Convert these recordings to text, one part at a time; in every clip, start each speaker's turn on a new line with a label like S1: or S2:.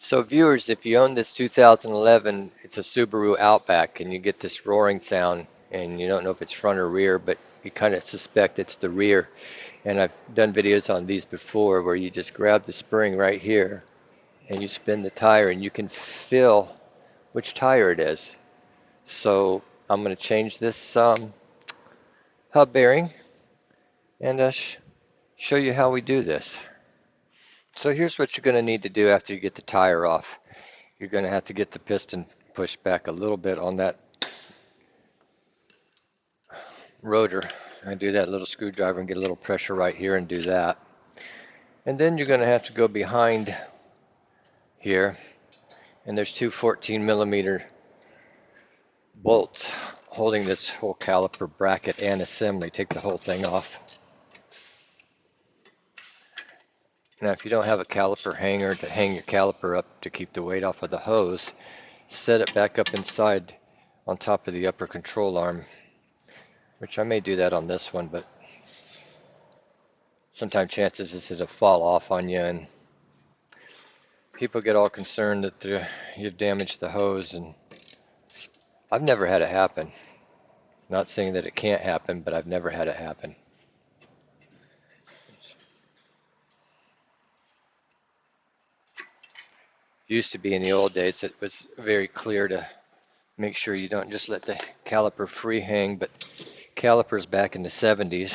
S1: So viewers, if you own this 2011, it's a Subaru Outback, and you get this roaring sound, and you don't know if it's front or rear, but you kind of suspect it's the rear. And I've done videos on these before where you just grab the spring right here, and you spin the tire, and you can feel which tire it is. So I'm going to change this hub bearing and show you how we do this. So here's what you're going to need to do after you get the tire off. You're going to have to get the piston pushed back a little bit on that rotor. I do that little screwdriver and get a little pressure right here and do that. And then you're going to have to go behind here, and there's two 14mm bolts holding this whole caliper bracket and assembly. Take the whole thing off. Now if you don't have a caliper hanger to hang your caliper up to keep the weight off of the hose, set it back up inside on top of the upper control arm, which I may do that on this one, but sometimes chances is it'll fall off on you, and people get all concerned that you've damaged the hose, and I've never had it happen. Not saying that it can't happen, but I've never had it happen. Used to be in the old days, it was very clear to make sure you don't just let the caliper free hang, but calipers back in the 70s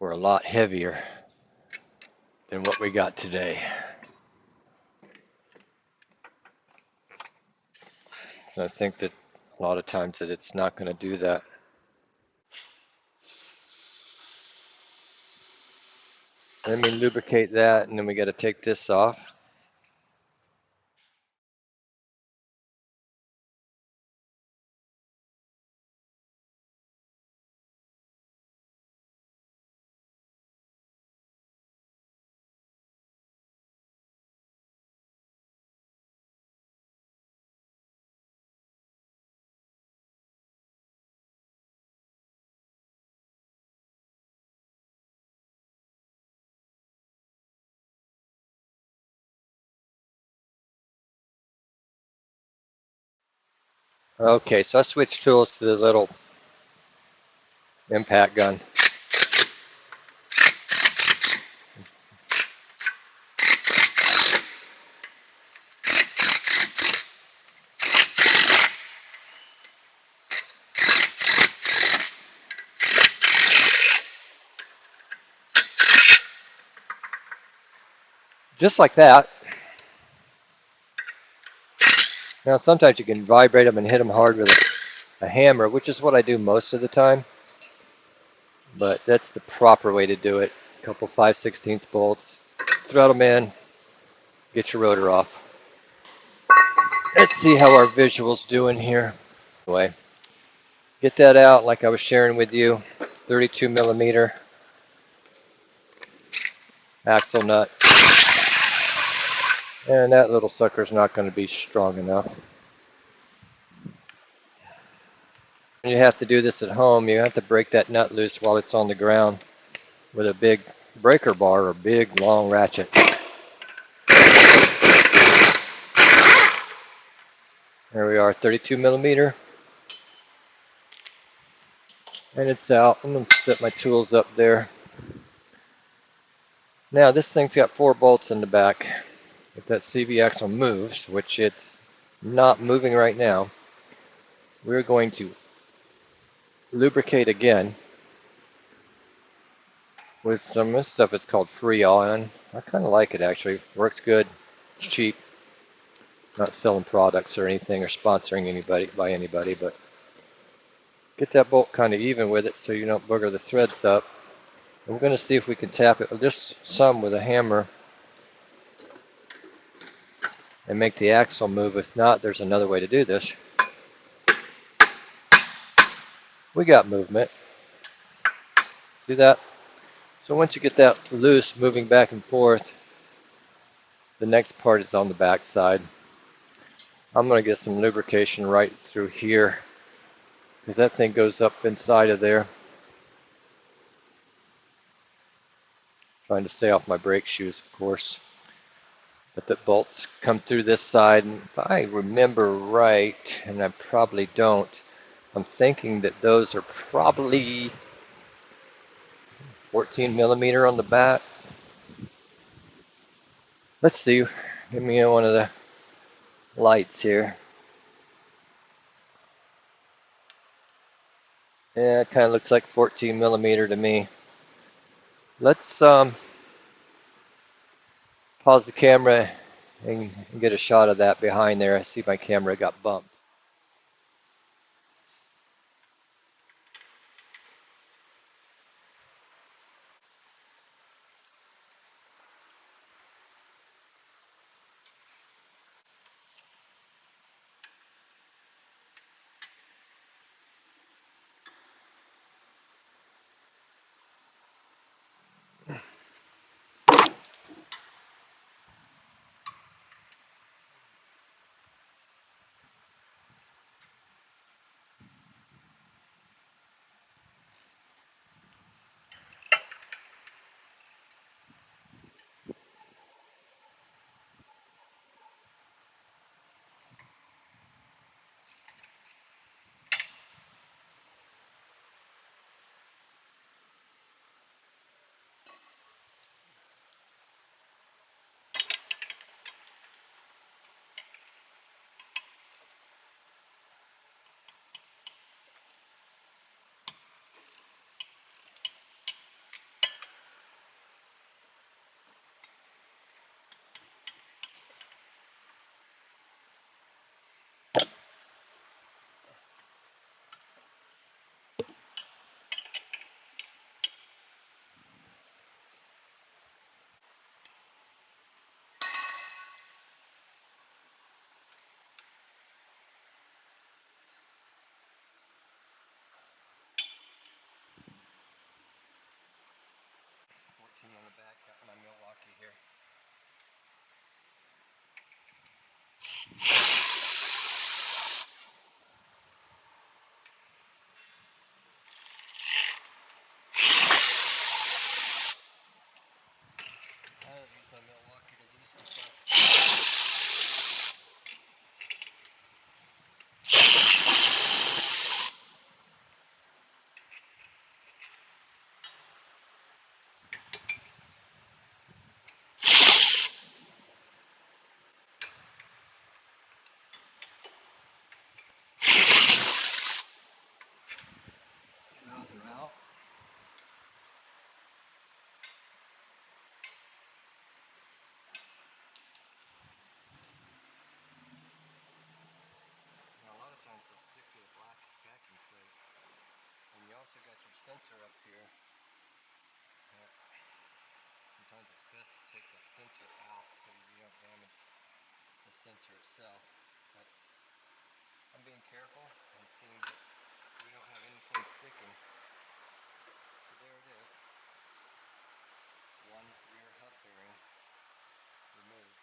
S1: were a lot heavier than what we got today. So I think that a lot of times that it's not going to do that. Let me lubricate that, and then we got to take this off. Okay, so I switched tools to the little impact gun. Just like that. Now sometimes you can vibrate them and hit them hard with a hammer, which is what I do most of the time. But that's the proper way to do it. A couple 5/16 bolts, thread them in, get your rotor off. Let's see how our visual's doing here. Anyway, get that out like I was sharing with you. 32mm axle nut. And that little sucker's not going to be strong enough. When you have to do this at home, you have to break that nut loose while it's on the ground with a big breaker bar or big long ratchet. There we are, 32mm. And it's out. I'm going to set my tools up there. Now this thing's got 4 bolts in the back. If that CV axle moves, which it's not moving right now, we're going to lubricate again with some of this stuff. It's called Freon. I kind of like it actually. Works good. It's cheap. Not selling products or anything or sponsoring anybody by anybody, but get that bolt kind of even with it so you don't booger the threads up. And we're going to see if we can tap it just some with a hammer and make the axle move. If not, there's another way to do this. We got movement. See that? So once you get that loose, moving back and forth, the next part is on the back side. I'm going to get some lubrication right through here because that thing goes up inside of there. Trying to stay off my brake shoes, of course. but the bolts come through this side. And if I remember right, and I probably don't, I'm thinking that those are probably 14 millimeter on the back. Let's see. Give me one of the lights here. Yeah, it kind of looks like 14 millimeter to me. Let's pause the camera and get a shot of that behind there. I see my camera got bumped. On the back, got my Milwaukee here. I use my Milwaukee to loosen stuff. Those are out. Now, a lot of times they'll stick to a black backing plate, and you also got your sensor up here. Sometimes it's best to take that sensor out so you don't damage the sensor itself. But I'm being careful and seeing that we don't have anything sticking. So there it is. One rear hub bearing removed.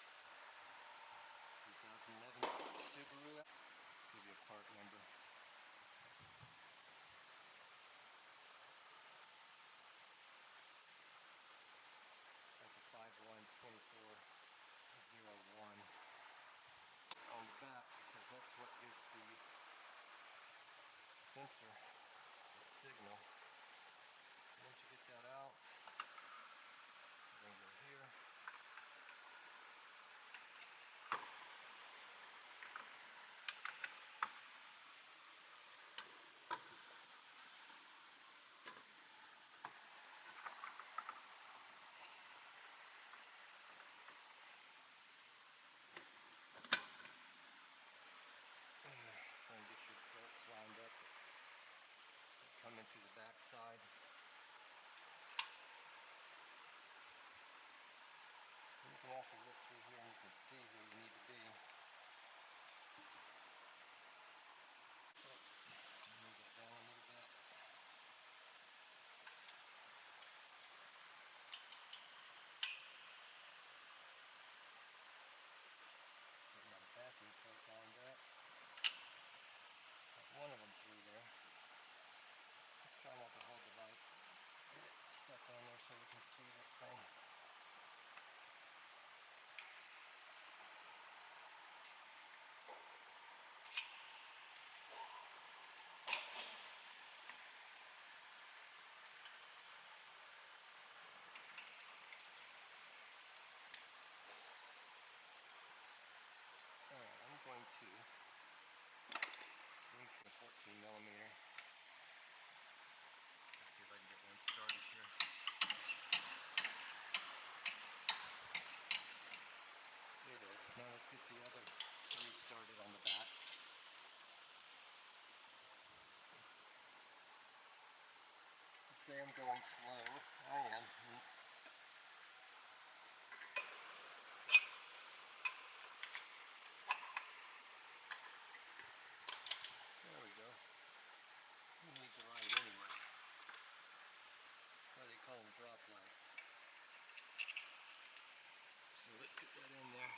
S1: 2011 Subaru. Let's give you a part number. That's a 512401 on the back, because that's what gives the sensor its signal. am going slow. I am. There we go. Who needs a light anyway? That's why they call them drop lights. So let's get that in there.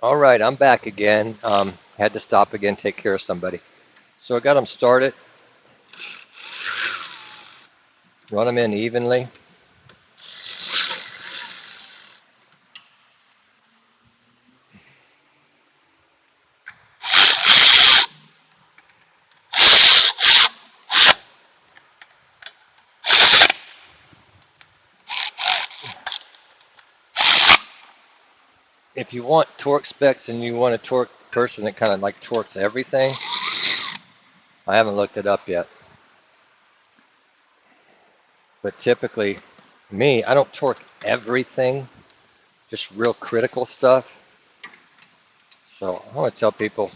S1: All right, I'm back again. Had to stop again, take care of somebody. So I got them started. Run them in evenly. If you want torque specs and you want a torque person that kind of like torques everything, I haven't looked it up yet. But typically, me, I don't torque everything, just real critical stuff. So I want to tell people,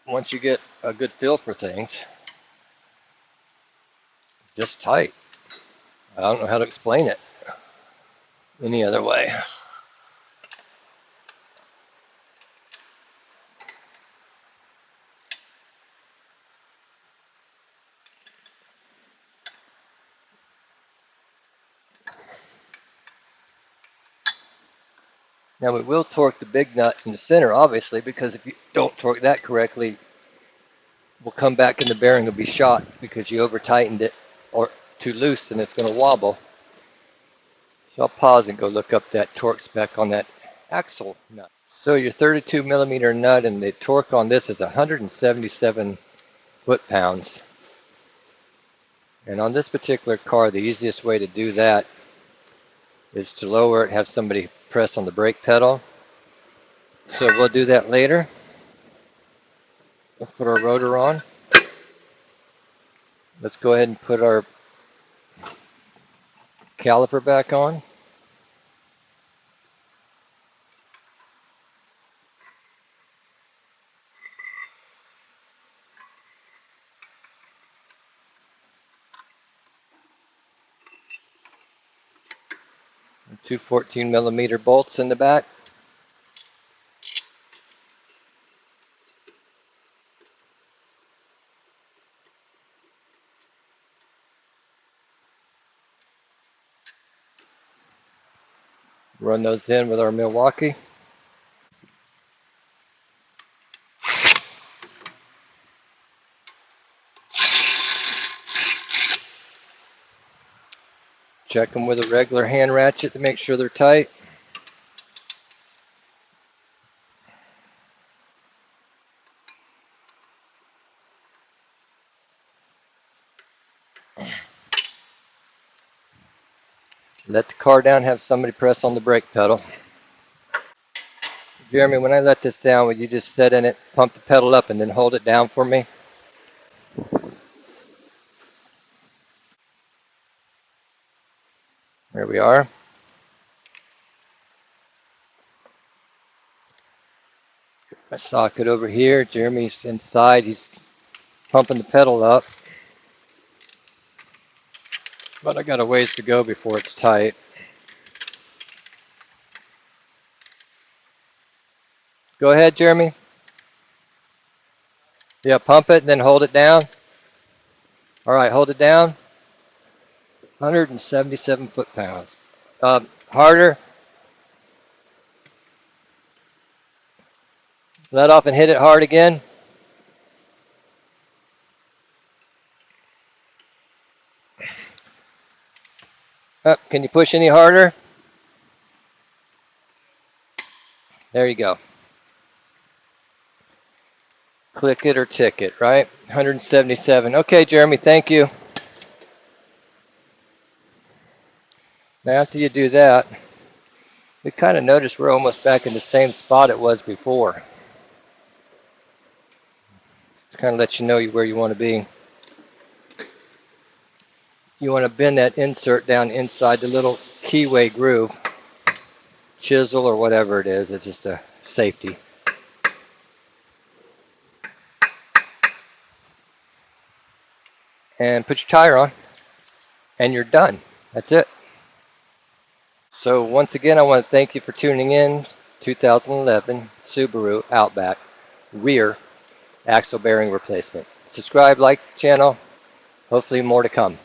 S1: once you get a good feel for things, just tight. I don't know how to explain it any other way. Now we will torque the big nut in the center, obviously, because if you don't torque that correctly, we'll come back and the bearing will be shot because you over tightened it or too loose and it's going to wobble. So I'll pause and go look up that torque spec on that axle nut. So your 32 millimeter nut, and the torque on this is 177 foot-pounds. And on this particular car, the easiest way to do that is to lower it, have somebody press on the brake pedal. So we'll do that later. Let's put our rotor on. Let's go ahead and put our caliper back on. Two 14 millimeter bolts in the back. Run those in with our Milwaukee. Check them with a regular hand ratchet to make sure they're tight. Let the car down, have somebody press on the brake pedal. Jeremy, when I let this down, would you just sit in it, pump the pedal up, and then hold it down for me? There we are. My socket over here. Jeremy's inside. He's pumping the pedal up. But I got a ways to go before it's tight. Go ahead, Jeremy. Yeah, pump it and then hold it down. All right, hold it down. 177 foot-pounds. Harder. Let off and hit it hard again. Can you push any harder? There you go. Click it or tick it, right? 177. Okay, Jeremy, thank you. Now after you do that, you kind of notice we're almost back in the same spot it was before. To kind of let you know where you want to be. You want to bend that insert down inside the little keyway groove, chisel or whatever it is. It's just a safety. And put your tire on, and you're done. That's it. So once again, I want to thank you for tuning in. 2011 Subaru Outback rear axle bearing replacement. Subscribe, like the channel. Hopefully more to come.